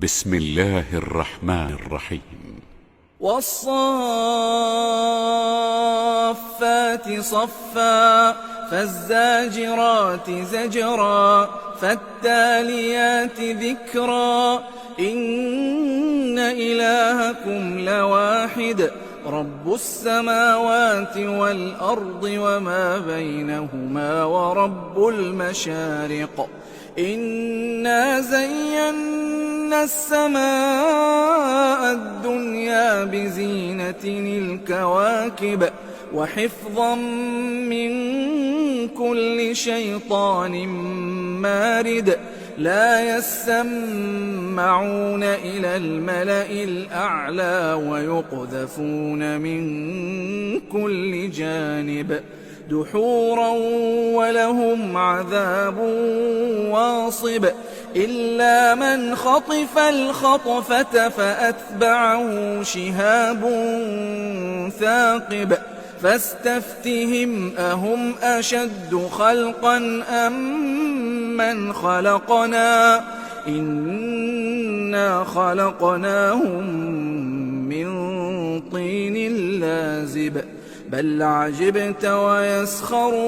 بسم الله الرحمن الرحيم. والصافات صفا فالزاجرات زجرا فالتاليات ذكرا إن إلهكم لواحد رب السماوات والأرض وما بينهما ورب المشارق إنا زينا السماء الدنيا بزينة الكواكب وحفظا من كل شيطان مارد لا يسمعون إلى الملأ الأعلى ويقذفون من كل جانب دحورا ولهم عذاب واصب إلا من خطف الخطفة فأتبعه شهاب ثاقب فاستفتهم أهم أشد خلقا أم من خلقنا إنا خلقناهم من طين لازب بل عجبت ويسخرون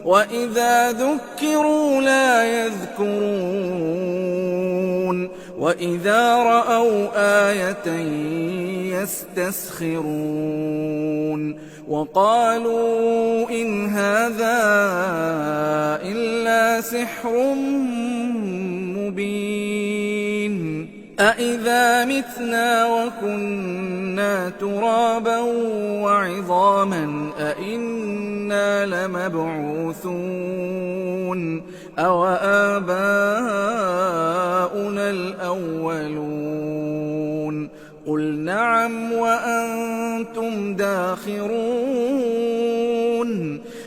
وإذا ذكروا لا يذكرون وإذا رأوا آية يستسخرون وقالوا إن هذا إلا سحر مبين أإذا متنا وكنا ترابا وعظاما أإنا لمبعوثون أو آباؤنا الأولون قل نعم وأنتم داخرون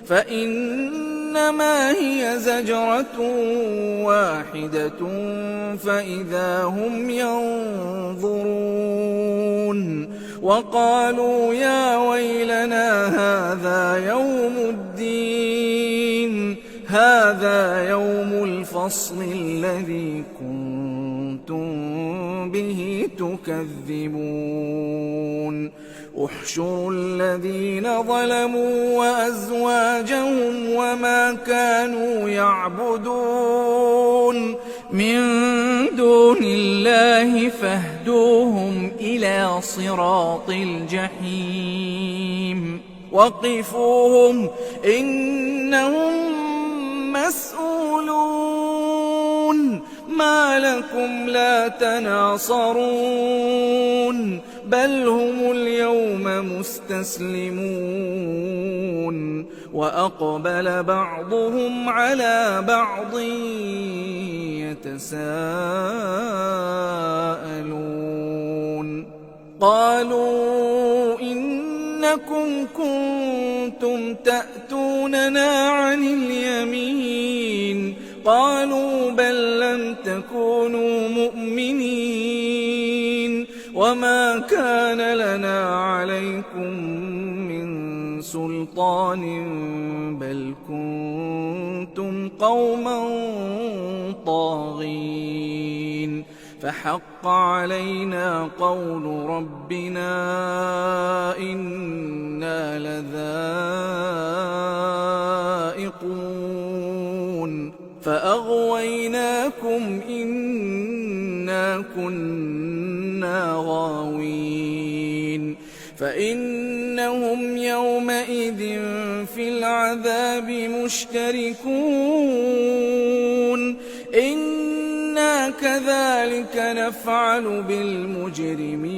فإنما هي زجرة واحدة فإذا هم ينظرون وقالوا يا ويلنا هذا يوم الفصل الذي كنتم به تكذبون احشروا الذين ظلموا وأزواجهم وما كانوا يعبدون من دون الله فاهدوهم إلى صراط الجحيم وقفوهم إنهم مسؤولون ما لكم لا تناصرون بل هم اليوم مستسلمون وأقبل بعضهم على بعض يتساءلون قالوا إنكم كنتم تأتوننا عن اليمين قالوا بل لم تكونوا مؤمنين وما كان لنا عليكم من سلطان بل كنتم قوما طاغين فحق علينا قول ربنا إنا لذائقون فأغويناكم إنا كنا غاوين فإنهم يومئذ في العذاب مشتركون إنا كذلك نفعل بالمجرمين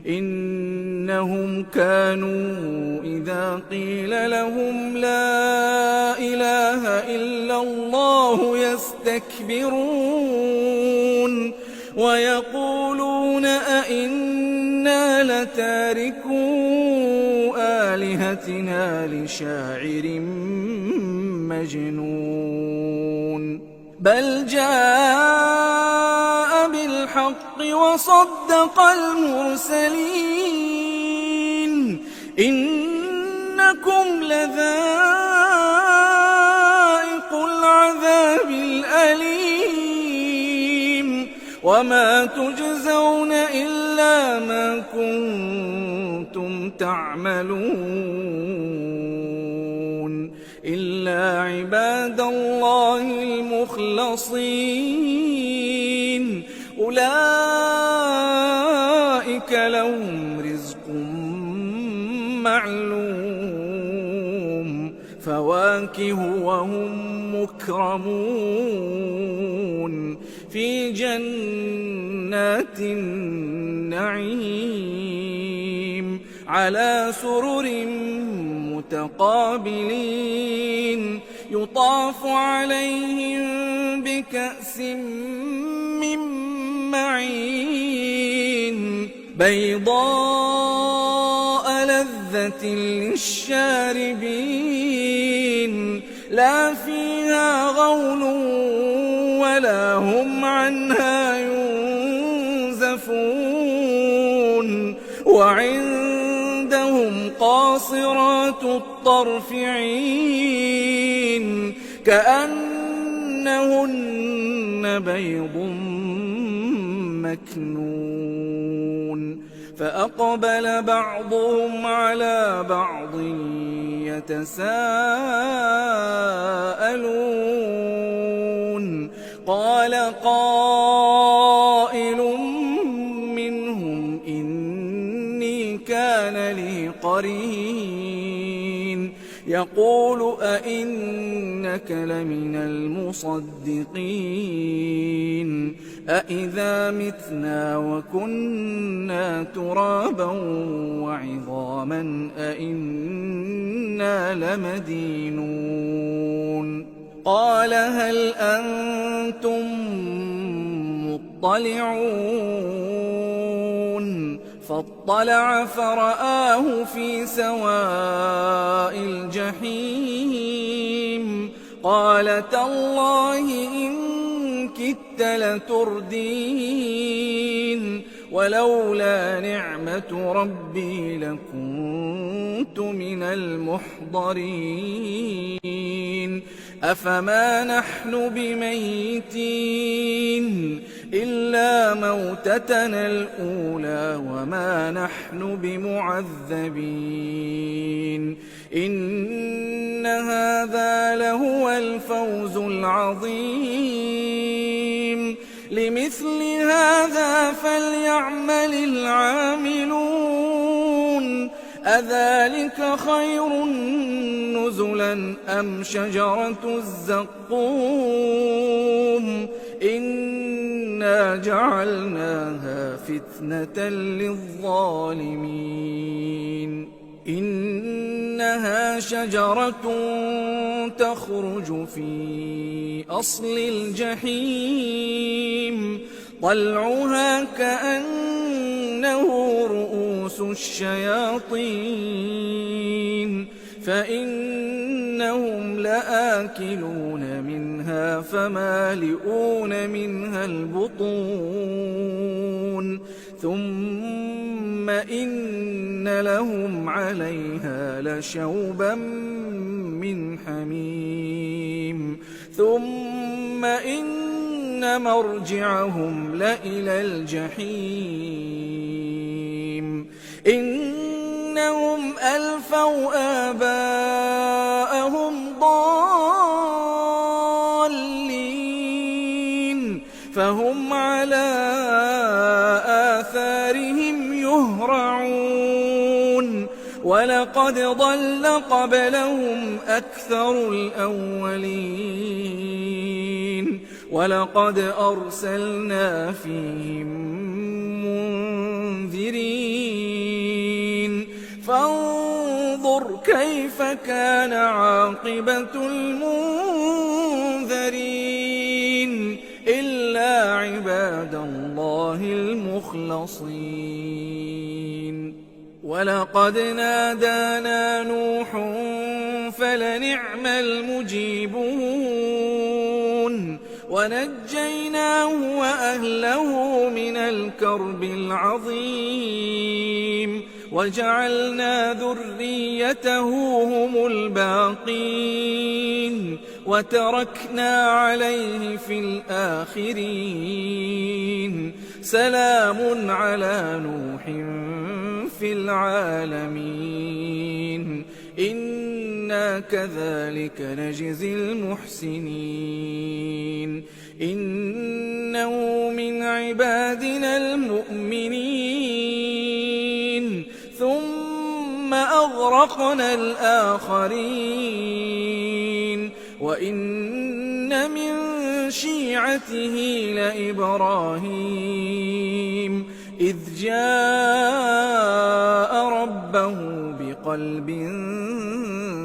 إنهم كانوا إذا قيل لهم لا إله إلا الله يستكبرون ويقولون أئنا لتاركو آلهتنا لشاعر مجنون بل جاء بالحق وصدق المرسلين إنكم لذائق العذاب الأليم وما تجزون إلا ما كنتم تعملون إلا عباد الله المخلصين أولئك لهم رزق معلوم فواكه وهم مكرمون في جنات النعيم على سرر متقابلين يطاف عليهم بكأس من معين بيضاء لذة للشاربين لا فيها غول ولا هم عنها ينزفون وعندهم قاصرات الطرف عين كأنهن بيض مكنون فأقبل بعضهم على بعض يتساءلون قال قائل منهم إني كان لي قرين يقول أئنك لمن المصدقين أئذا متنا وكنا ترابا وعظاما أئنا لمدينون قال هل أنتم مطلعون فاطلع فرآه في سواء الجحيم قال تالله إن كدت لتردين ولولا نعمة ربي لكنت من المحضرين أفما نحن بميتين إلا موتتنا الأولى وما نحن بمعذبين إن هذا لهو الفوز العظيم لمثل هذا فليعمل العاملون أذلك خير نزلا أم شجرة الزقوم إنا جعلناها فتنة للظالمين إنها شجرة تخرج في أصل الجحيم طلعها كأنه رؤوس الشياطين فإنهم لآكلون منها فمالئون منها البطون ثم إن لهم عليها لشوبا من حميم ثم إن مرجعهم لإلى الجحيم إنهم ألفوا آباءهم ضالين فهم على آثارهم يهرعون ولقد ضل قبلهم أكثر الأولين ولقد أرسلنا فيهم منذرين فانظر كيف كان عاقبة المنذرين إلا عباد الله المخلصين ولقد نادانا نوح فلنعم المجيبون ونجيناه وأهله من الكرب العظيم وجعلنا ذريته هم الباقين وتركنا عليه في الآخرين سلام على نوح في العالمين إنا كذلك نجزي المحسنين إنه من عبادنا المؤمنين ثم أغرقنا الآخرين وإن من شيعته لإبراهيم إذ جاء ربه بقلب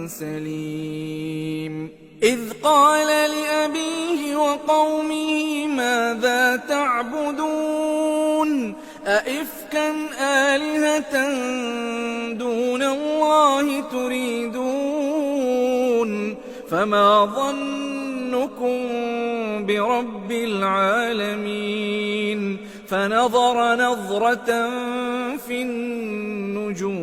سليم إذ قال لأبيه وقومه ماذا تعبدون أئفكا آلهة دون الله تريدون فما ظنكم برب العالمين فنظر نظرة في النجوم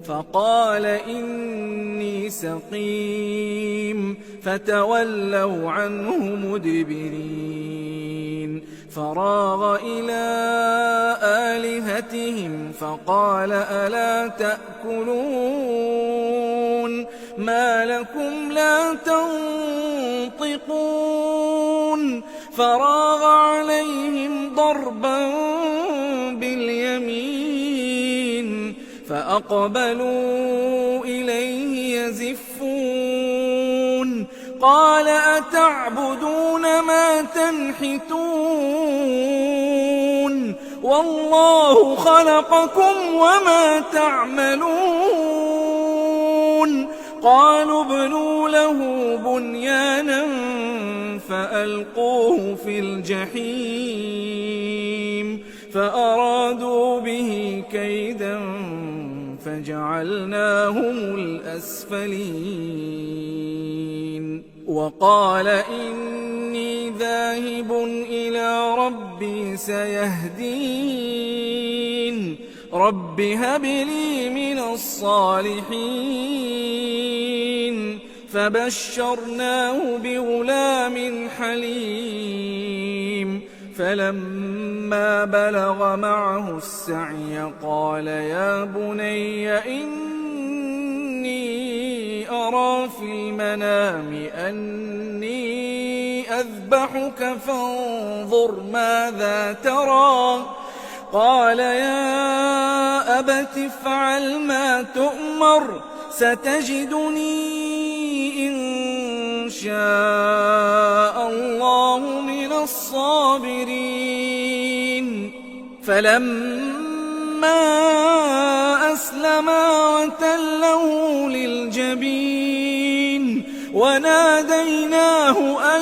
فقال إني سقيم فتولوا عنه مدبرين فراغ إلى آلهتهم فقال ألا تأكلون ما لكم لا تنطقون فراغ عليهم ضربا باليمين فأقبلوا إليه يزفون قال أتعبدون ما تنحتون والله خلقكم وما تعملون قالوا ابنوا له بنيانا فألقوه في الجحيم فأرادوا به كيدا فجعلناهم الأسفلين وقال إني ذاهب إلى ربي سيهدين رب هب لي من الصالحين فبشرناه بغلام حليم فلما بلغ معه السعي قال يا بني إني أرى في المنام أني أذبحك فانظر ماذا ترى قال يا أبت افعل ما تؤمر ستجدني إن شاء الله من الصابرين فلما أسلما وتله للجبين وناديناه أن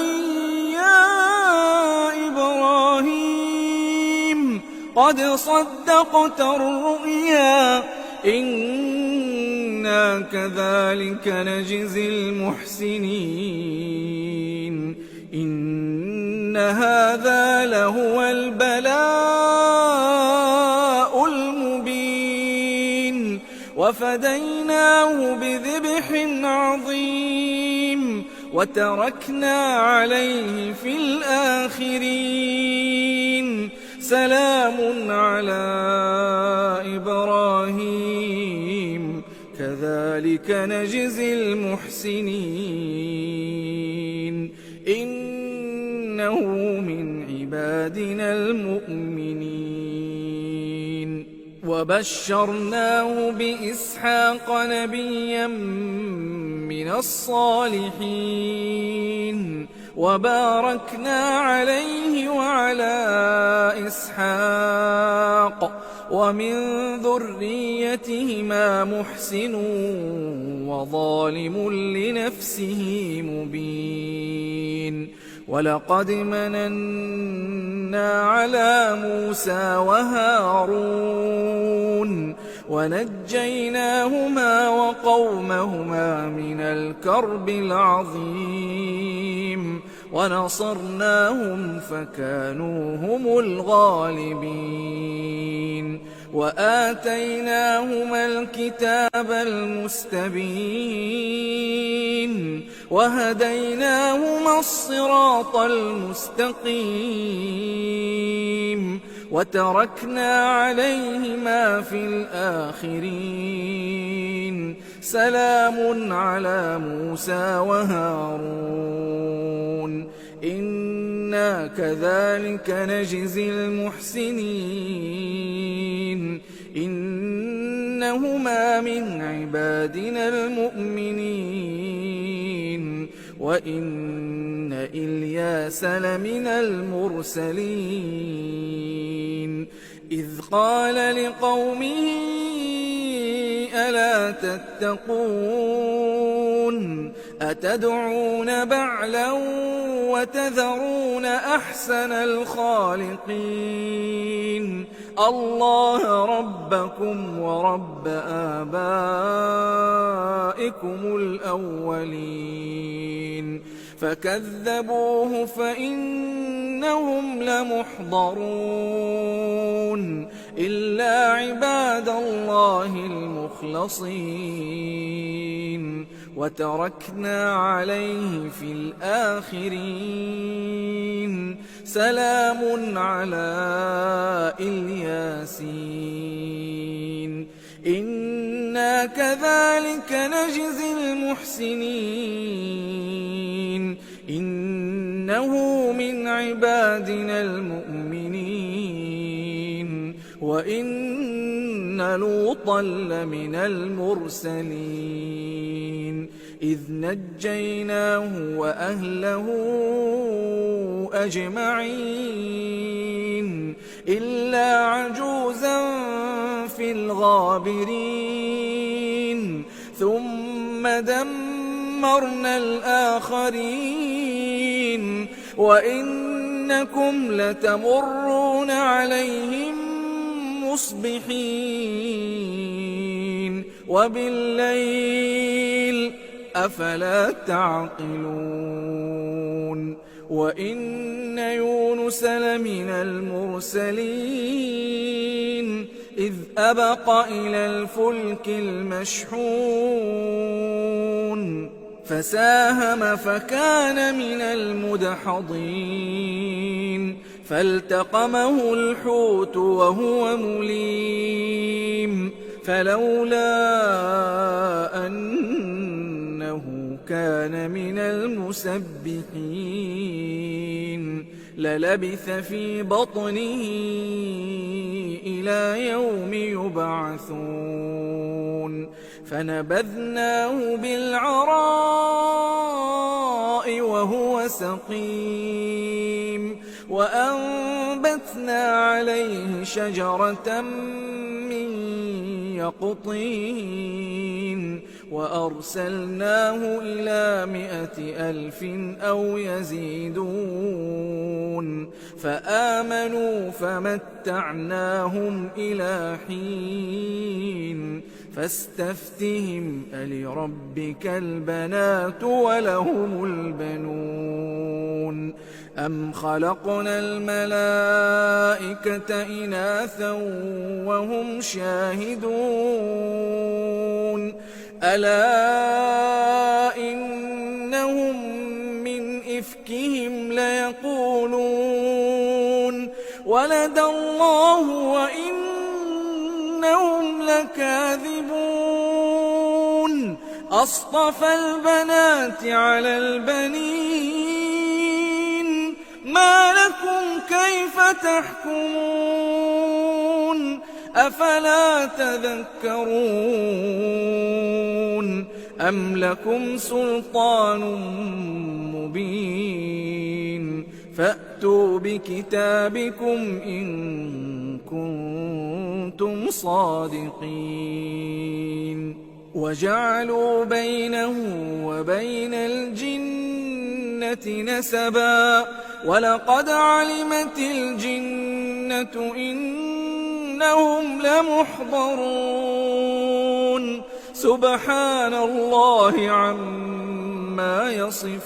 يا إبراهيم قد صدقت الرؤيا إنا كذلك نجزي المحسنين إن هذا لهو البلاء المبين وفديناه بذبح عظيم وتركنا عليه في الآخرين سلام على إبراهيم كذلك نجزي المحسنين إنه من عبادنا المؤمنين وبشرناه بإسحاق نبيا من الصالحين وباركنا عليه وعلى إسحاق ومن ذريتهما محسن وظالم لنفسه مبين ولقد مننا على موسى وهارون ونجيناهما وقومهما من الكرب العظيم ونصرناهم فكانوا هم الغالبين وآتيناهما الكتاب المستبين وهديناهما الصراط المستقيم وتركنا عليهما في الآخرين سلام على موسى وهارون إنا كذلك نجزي المحسنين إنهما من عبادنا المؤمنين وإن إلياس لمن المرسلين إذ قال لقومه ألا تتقون أتدعون بعلا وتذرون أحسن الخالقين الله ربكم ورب آبائكم الأولين فكذبوه فإنهم لمحضرون إلا عباد الله المخلصين وتركنا عليه في الآخرين سلام على الياسين إنا كذلك نجزي المحسنين إنه من عبادنا المؤمنين وإن لوطا لمن المرسلين إذ نجيناه وأهله أجمعين إلا عجوزا في الغابرين ثم دمرنا الآخرين وإنكم لتمرون عليهم مصبحين وبالليل أفلا تعقلون وإن يونس لمن المرسلين إذ أبق إلى الفلك المشحون فساهم فكان من المدحضين فالتقمه الحوت وهو مليم فلولا أنه كان من المسبحين للبث في بطنه إلى يوم يبعثون فنبذناه بالعراء وهو سقيم وأنبتنا عليه شجرة من يقطين وأرسلناه إلى 100,000 أو يزيدون فآمنوا فمتعناهم إلى حين فاستفتهم ألربك البنات ولهم البنون أم خلقنا الملائكة إناثا وهم شاهدون ألا إنهم من إفكهم ليقولون ولد الله وإنهم لكاذبون أصطفى البنات على البنين ما لكم كيف تحكمون أفلا تذكرون أم لكم سلطان مبين فأتوا بكتابكم إن كنتم صادقين وجعلوا بينه وبين الجنة نسبا ولقد علمت الجنة إنهم لمحضرون سبحان الله عما يصفون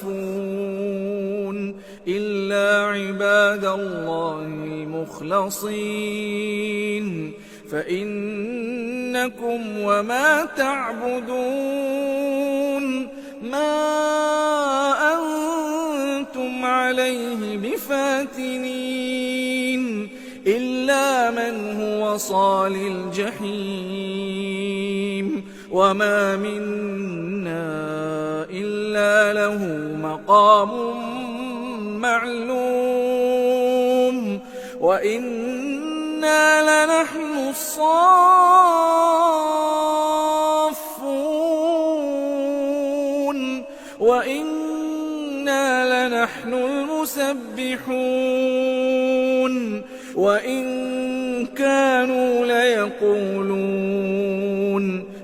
إلا عباد الله المخلصين فإنكم وما تعبدون ما أنتم عليه بفاتنين إلا من هو صال الجحيم وما منا إلا له مقام معلوم وإنا لنحن الصافون وإنا لنحن المسبحون وإن كانوا ليقولون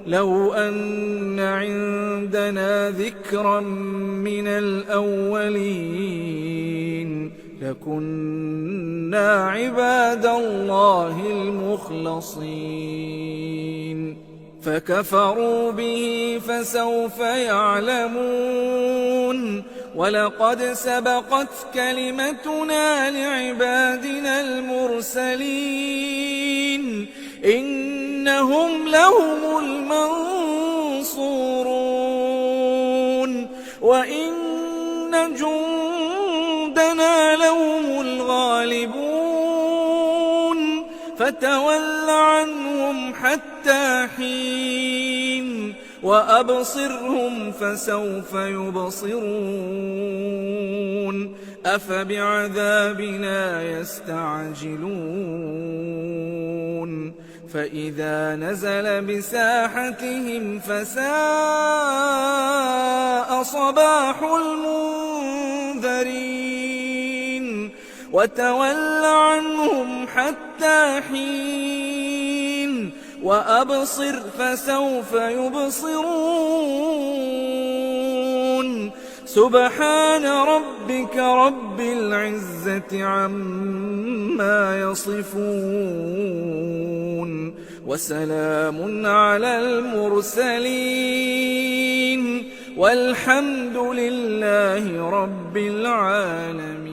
لو أن عندنا ذكرا من الأولين لكنا عباد الله المخلصين فكفروا به فسوف يعلمون ولقد سبقت كلمتنا لعبادنا المرسلين إنهم لهم المنصورون وإن جندنا لهم الغالبون فتول عنهم حتى حين وأبصرهم فسوف يبصرون أفبعذابنا يستعجلون فإذا نزل بساحتهم فساء صباح المنذرين وتول عنهم حتى حين وأبصر فسوف يبصرون سبحان ربك رب العزة عما يصفون وسلام على المرسلين والحمد لله رب العالمين.